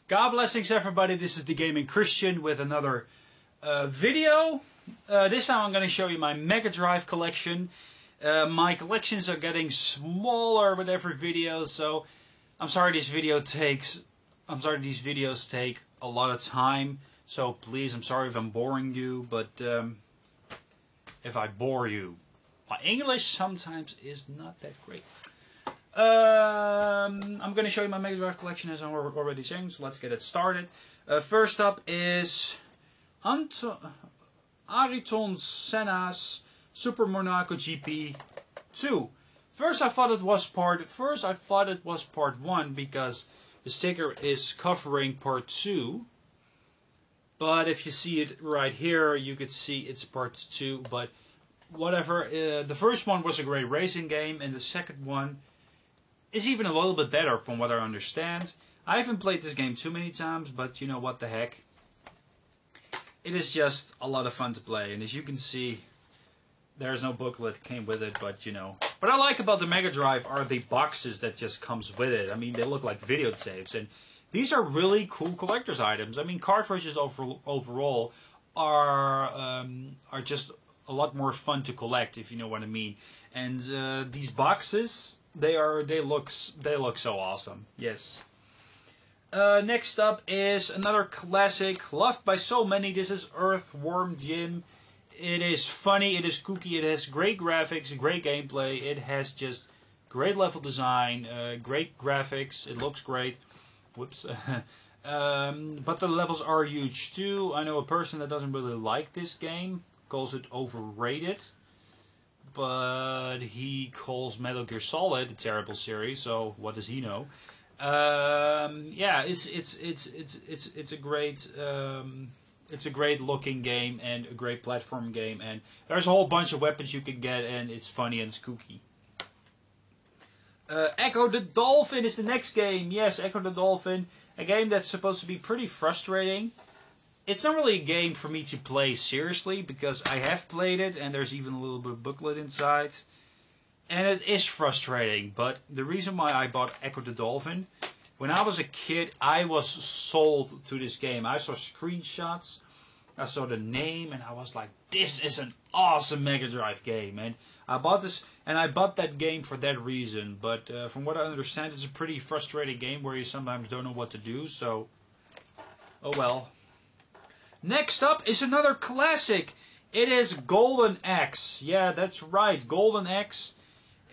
God blessings everybody, this is the Gaming Christian with another video. This time I'm going to show you my Mega Drive collection. My collections are getting smaller with every video, so I'm sorry these videos take a lot of time. So please, I'm sorry if I'm boring you, but if I bore you. My English sometimes is not that great. I'm going to show you my Mega Drive collection as I'm already saying, so let's get it started. First up is Ayrton Senna's Super Monaco GP 2. First I thought it was part 1 because the sticker is covering part 2. But if you see it right here, you could see it's part 2, but whatever. The first one was a great racing game, and the second one is even a little bit better from what I understand. I haven't played this game too many times, but you know what the heck. It is just a lot of fun to play, and as you can see, there's no booklet came with it, but you know. What I like about the Mega Drive are the boxes that just comes with it. I mean, they look like videotapes, and these are really cool collector's items. I mean, cartridges overall are just a lot more fun to collect, if you know what I mean. And these boxes, they look so awesome. Yes. Next up is another classic loved by so many. This is Earthworm Jim. It is funny, it is kooky, it has great graphics, great gameplay. It has just great level design, great graphics. It looks great. Whoops. But the levels are huge too. I know a person that doesn't really like this game, calls it overrated. But he calls Metal Gear Solid a terrible series, so what does he know? Yeah, it's a great looking game and a great platform game, and there's a whole bunch of weapons you can get, and it's funny and spooky. Echo the Dolphin is the next game. Yes, Echo the Dolphin, a game that's supposed to be pretty frustrating. It's not really a game for me to play seriously, because I have played it, and there's even a little bit of booklet inside. And it is frustrating, but the reason why I bought Echo the Dolphin, when I was a kid, I was sold to this game. I saw screenshots, I saw the name, and I was like, this is an awesome Mega Drive game. And I bought this, and I bought that game for that reason. But from what I understand, it's a pretty frustrating game where you sometimes don't know what to do, so oh well. Next up is another classic. It is Golden Axe. Yeah, that's right, Golden Axe.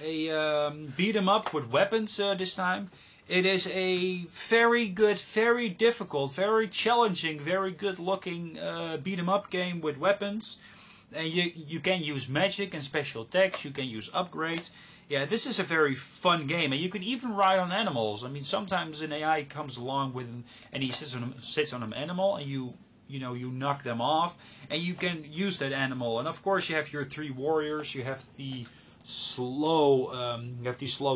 A beat 'em up with weapons this time. It is a very good, very difficult, very challenging, very good looking beat 'em up game with weapons. And you can use magic and special attacks, you can use upgrades. Yeah, this is a very fun game, and you can even ride on animals. I mean, sometimes an AI comes along with and he sits on an animal, and you knock them off, and you can use that animal. And of course, you have your 3 warriors. You have the slow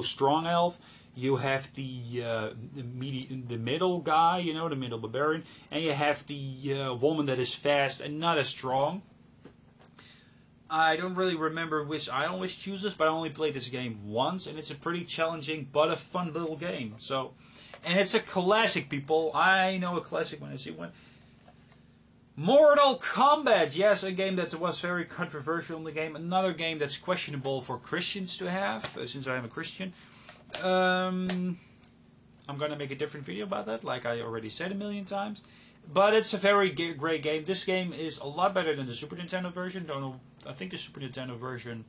strong elf. You have the middle guy, the middle barbarian, and you have the woman that is fast and not as strong. I don't really remember which I always chooses, but I only played this game once, and it's a pretty challenging but a fun little game. So, and it's a classic, people. I know a classic when I see one. Mortal Kombat, yes, a game that was very controversial in the game. Another game that's questionable for Christians to have, since I am a Christian. I'm gonna make a different video about that, like I already said a million times. But it's a very great game. This game is a lot better than the Super Nintendo version. I think the Super Nintendo version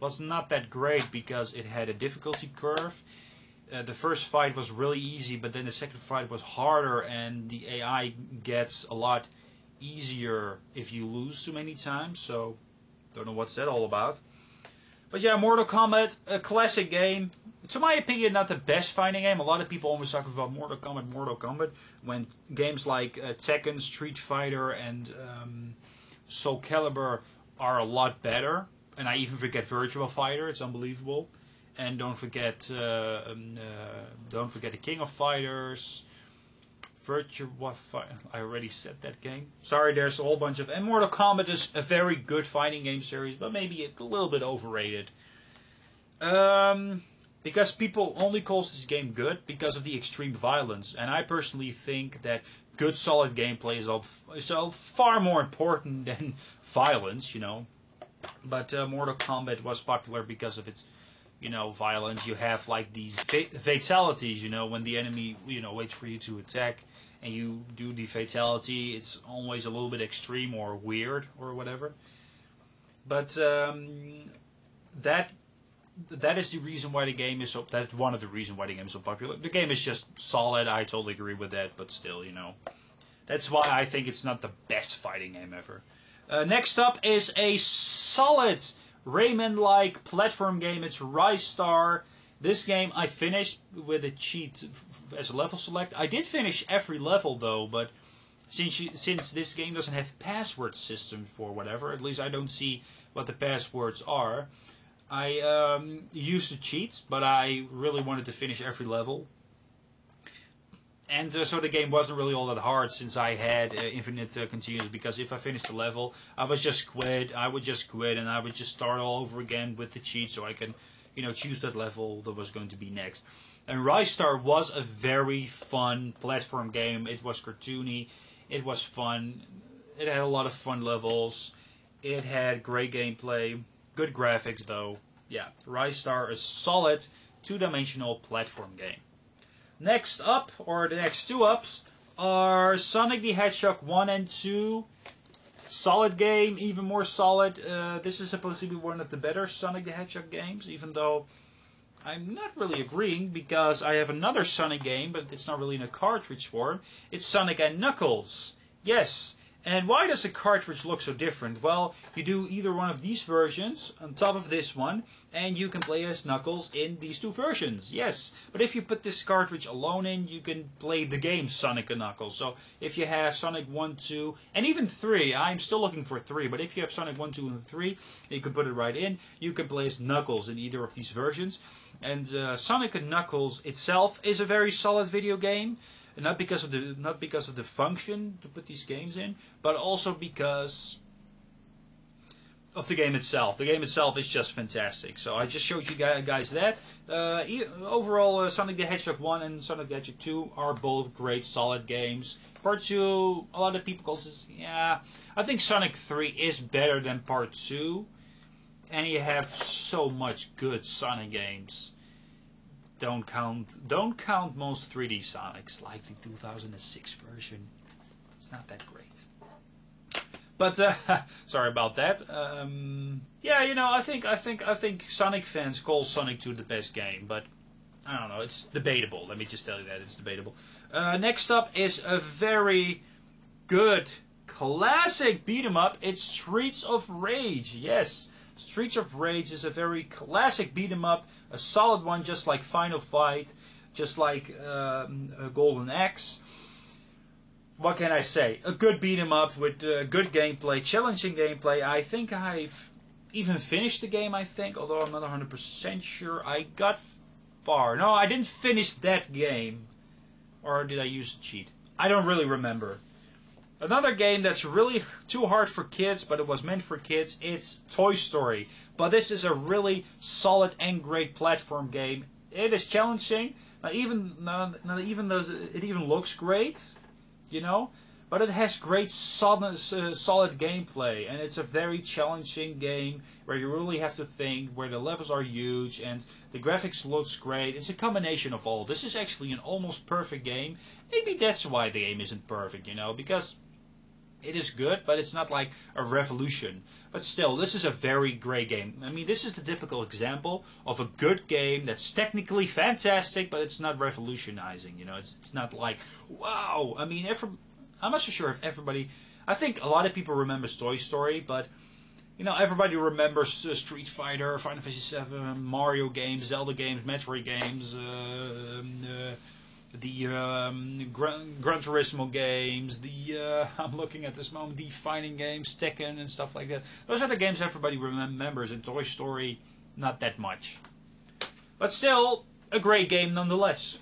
was not that great because it had a difficulty curve. The first fight was really easy, but then the second fight was harder, and the AI gets a lot easier if you lose too many times. So, don't know what's that all about. But yeah, Mortal Kombat, a classic game. To my opinion, not the best fighting game. A lot of people always talk about Mortal Kombat, when games like Tekken, Street Fighter, and Soul Calibur are a lot better. And I even forget Virtua Fighter. It's unbelievable. And don't forget the King of Fighters. Virtua Fighter. I already said that game. Sorry, there's a whole bunch of... And Mortal Kombat is a very good fighting game series, but maybe a little bit overrated. because people only calls this game good because of the extreme violence, and I personally think that good solid gameplay is far more important than violence, you know. But Mortal Kombat was popular because of its, you know, violence. You have like these fatalities, you know, when the enemy, you know, waits for you to attack and you do the fatality. It's always a little bit extreme or weird or whatever. But that is the reason why the game is so. That's one of the reasons why the game is so popular. The game is just solid. I totally agree with that. But still, you know, that's why I think it's not the best fighting game ever. Next up is a solid Rayman-like platform game. It's Rise Star. This game I finished with a cheat as a level select. I did finish every level though, but since this game doesn't have password system for whatever, at least I don't see what the passwords are. I used to cheat, but I really wanted to finish every level. And so the game wasn't really all that hard since I had infinite continues, because if I finished the level, I would just quit, and I would just start all over again with the cheat so I can, you know, choose that level that was going to be next. And Rise Star was a very fun platform game. It was cartoony, it was fun, it had a lot of fun levels, it had great gameplay, good graphics though. Yeah, Rise Star is solid two-dimensional platform game. Next up, or the next two ups, are Sonic the Hedgehog 1 and 2. Solid game, even more solid. This is supposed to be one of the better Sonic the Hedgehog games, even though I'm not really agreeing, because I have another Sonic game, but it's not really in a cartridge form. It's Sonic and Knuckles. Yes. And why does the cartridge look so different? Well, you do either one of these versions on top of this one, and you can play as Knuckles in these two versions. Yes, but if you put this cartridge alone in, you can play the game Sonic and Knuckles. So if you have Sonic 1, 2, and even 3, I'm still looking for 3, but if you have Sonic 1, 2, and 3, you can put it right in. You can play as Knuckles in either of these versions. And Sonic and Knuckles itself is a very solid video game. Not because of the function to put these games in, but also because of the game itself. The game itself is just fantastic. So I just showed you guys that. Overall, Sonic the Hedgehog 1 and Sonic the Hedgehog 2 are both great, solid games. Part 2, a lot of people call this, yeah, I think Sonic 3 is better than Part 2. And you have so much good Sonic games. Don't count most 3D Sonics, like the 2006 version. It's not that great. But sorry about that. Yeah, you know, I think Sonic fans call Sonic 2 the best game, but I don't know. It's debatable. Let me just tell you that it's debatable. Next up is a very good classic beat 'em up. It's Streets of Rage. Yes. Streets of Rage is a very classic beat 'em up, a solid one, just like Final Fight, just like Golden Axe. What can I say? A good beat 'em up with good gameplay, challenging gameplay. I think I've even finished the game, I think, although I'm not 100% sure. I got far. No, I didn't finish that game. Or did I use a cheat? I don't really remember. Another game that's really too hard for kids, but it was meant for kids, it's Toy Story. But this is a really solid and great platform game. It is challenging, not even though it even looks great, you know. But it has great solid gameplay, and it's a very challenging game where you really have to think, where the levels are huge, and the graphics looks great. It's a combination of all. This is actually an almost perfect game. Maybe that's why the game isn't perfect, you know, because it is good, but it's not like a revolution. But still, this is a very great game. I mean, this is the typical example of a good game that's technically fantastic, but it's not revolutionizing, you know. It's not like, wow. I mean, I'm not so sure if everybody... I think a lot of people remember Toy Story, but, you know, everybody remembers Street Fighter, Final Fantasy VII, Mario games, Zelda games, Metroid games, the Gran Turismo games, I'm looking at this moment, the fighting games, Tekken and stuff like that. Those are the games everybody remembers, and Toy Story, not that much. But still, a great game nonetheless.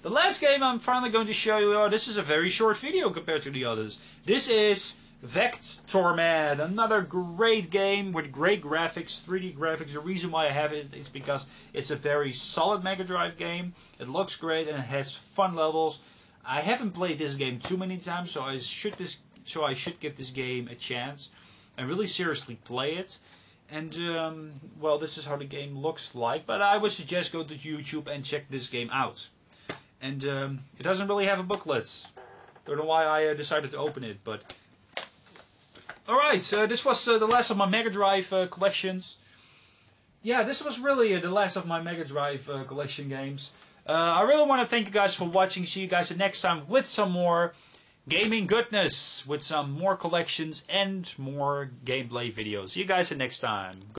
The last game I'm finally going to show you, this is a very short video compared to the others. This is Vectorman, another great game with great graphics, 3D graphics. The reason why I have it is because it's a very solid Mega Drive game. It looks great and it has fun levels. I haven't played this game too many times, so I should give this game a chance and really seriously play it. And well, this is how the game looks like. But I would suggest go to YouTube and check this game out. And it doesn't really have a booklet. Don't know why I decided to open it, but. Alright, this was the last of my Mega Drive collections. Yeah, this was really the last of my Mega Drive collection games. I really want to thank you guys for watching. See you guys next time with some more gaming goodness, with some more collections and more gameplay videos. See you guys next time.